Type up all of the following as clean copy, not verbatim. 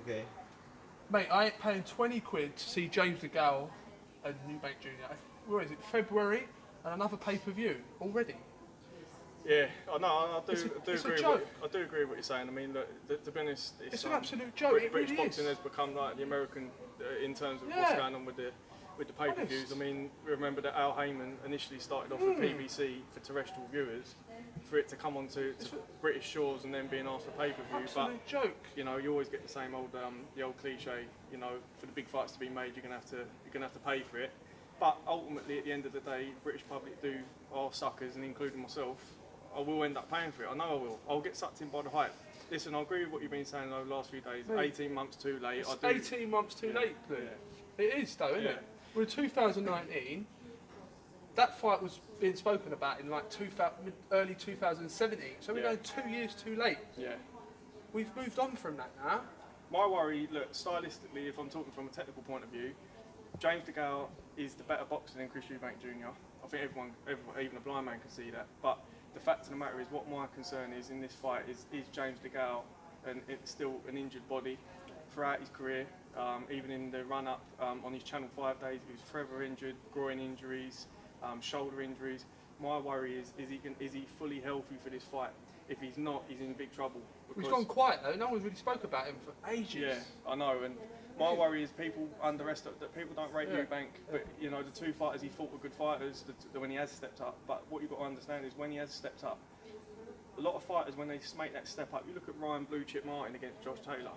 Okay. Mate, I ain't paying 20 quid to see James DeGale and Eubankjr. Where is it? February and another pay-per-view already. Yeah, I know. It's a joke. I do agree with what you're saying. I mean, look, to be honest, It's an absolute joke. It British really boxing is. has become like the American in terms of what's Yeah. going on with the pay-per-views. Honest. I mean, remember that Al Heyman initially started off with PBC for terrestrial viewers, for it to come onto British shores and then being asked for pay-per-view. Absolute joke. You know, you always get the same old the old cliche. You know, for the big fights to be made, you're gonna have to pay for it. But ultimately, at the end of the day, the British public are suckers, and including myself, I will end up paying for it. I know I will. I'll get sucked in by the hype. Listen, I agree with what you've been saying over the last few days. Mate, 18 months too late. It's 18 months too late, Lou. Yeah. It is though, isn't Yeah. it? We're in 2019. That fight was being spoken about in like early 2017. So we're going 2 years too late. Yeah. We've moved on from that now. My worry, look, stylistically, if I'm talking from a technical point of view, James DeGale is the better boxer than Chris Eubank Jr. I think everyone, even a blind man can see that. But the fact of the matter is, what my concern is in this fight is James DeGale, and it's still an injured body throughout his career. Even in the run-up on his Channel 5 days, he was forever injured, groin injuries, shoulder injuries. My worry is he fully healthy for this fight? If he's not, he's in big trouble. He's gone quiet though. No one's really spoke about him for ages. Yeah, I know. And my worry is people underestimate that people don't rate Eubank, but you know the two fighters he fought were good fighters when he has stepped up. But what you've got to understand is when he has stepped up, a lot of fighters when they make that step up, you look at Ryan Blue Chip Martin against Josh Taylor,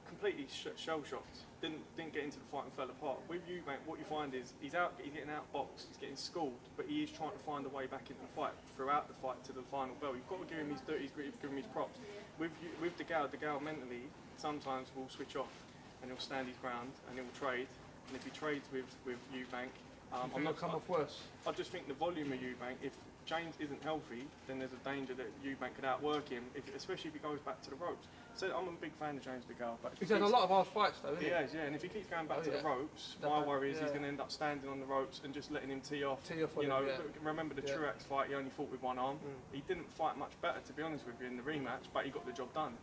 completely shell shocked. Didn't get into the fight and fell apart. With Eubank, what you find is he's getting outboxed, he's getting schooled, but he is trying to find a way back into the fight throughout the fight to the final bell. You've got to give him his dirty, give him his props. With DeGale mentally sometimes will switch off and he'll stand his ground and he'll trade. And if he trades with Eubank, I'm not come off worse. I just think the volume of Eubank, if James isn't healthy, then there's a danger that Eubank could outwork him, especially if he goes back to the ropes. So I'm a big fan of James DeGale, but he's had a lot of hard fights though, isn't he? He has, yeah. And if he keeps going back to the ropes, my worry is he's going to end up standing on the ropes and just letting him tee off. You know, remember the Truax fight? He only fought with one arm. He didn't fight much better, to be honest with you, in the rematch, but he got the job done.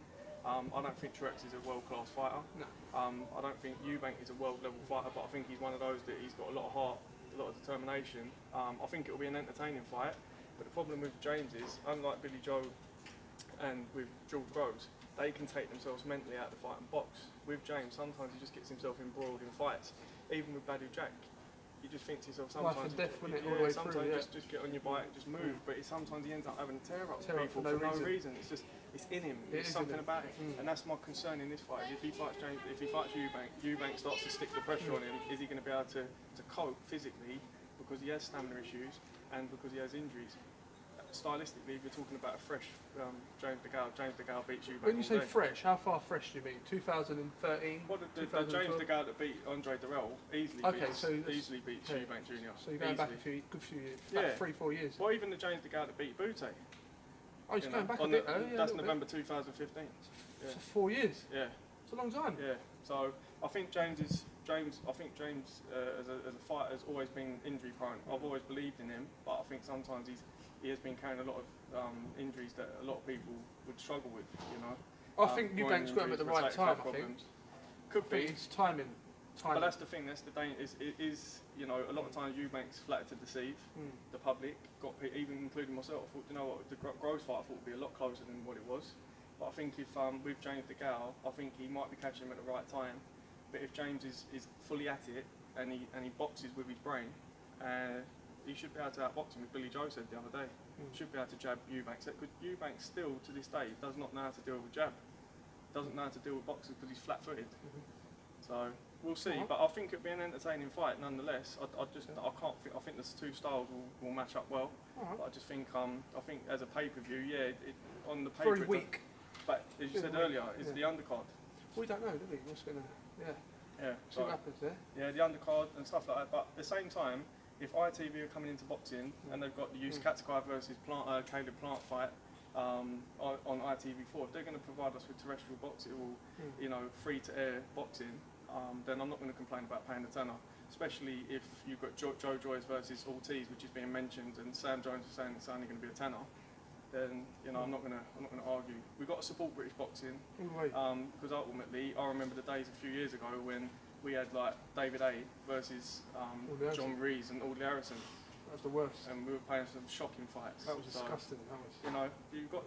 I don't think Truax is a world-class fighter. No. I don't think Eubank is a world-level fighter, but I think he's one of those that he's got a lot of heart, a lot of determination. I think it will be an entertaining fight, but the problem with James is, unlike Billy Joe and with George Rose, they can take themselves mentally out of the fight and box. With James, sometimes he just gets himself embroiled in fights. Even with Badu Jack, you just think to yourself sometimes, life and death, wouldn't it, all the way sometimes through, just get on your bike, just move. But sometimes he ends up having to tear up people for no reason. It's in him. There's something about it, and that's my concern in this fight. If he fights James, if he fights Eubank starts to stick the pressure on him. Is he going to be able to cope physically because he has stamina issues and because he has injuries? Stylistically, if you're talking about a fresh James DeGale beats Eubank. When you say fresh, how far fresh do you mean? 2013? Well, the James DeGale that beat Andre Durrell easily beats Eubank Jr. So you're going back a good few years, about 3-4 years. Well, even the James DeGale that beat Butte. Oh, he's going back a bit though. That's November 2015. For 4 years? Yeah. It's a long time. Yeah. So I think James as a fighter has always been injury prone. I've always believed in him, but I think sometimes he has been carrying a lot of injuries that a lot of people would struggle with, you know. I think Eubank's got him at the right time, I think. Could be. It's timing. But that's the thing, that's the danger, you know, a lot of times Eubank's flattered to deceive the public, even including myself. I thought, you know what, the Groves fight I thought would be a lot closer than what it was. But I think if, with James DeGale, I think he might be catching him at the right time. But if James is fully at it, and he boxes with his brain, he should be able to outbox him, as Billy Joe said the other day. Should be able to jab Eubank. Because Eubank still, to this day, does not know how to deal with jab. Doesn't know how to deal with boxers because he's flat-footed. So we'll see. But I think it'll be an entertaining fight nonetheless. I think the two styles will match up well. But I just think as a pay-per-view, on the paper. Very weak. But as you said earlier, it's the undercard. We don't know, do we? What's going to? Yeah. So what happens there? Yeah, the undercard and stuff like that. But at the same time, if ITV are coming into boxing and they've got the Yus Katsakai versus Caleb Plant fight on ITV4, if they're going to provide us with terrestrial boxing, free-to-air boxing, then I'm not going to complain about paying the tenner. Especially if you've got Joe Joyce versus Ortiz, which is being mentioned, and Sam Jones is saying it's only going to be a tenner. then you know I'm not gonna argue. We've got to support British boxing Right. because ultimately I remember the days a few years ago when we had like David A versus John Rees and Audley Harrison, That was the worst. and we were playing some shocking fights. That was So, disgusting. That was. you know, you've got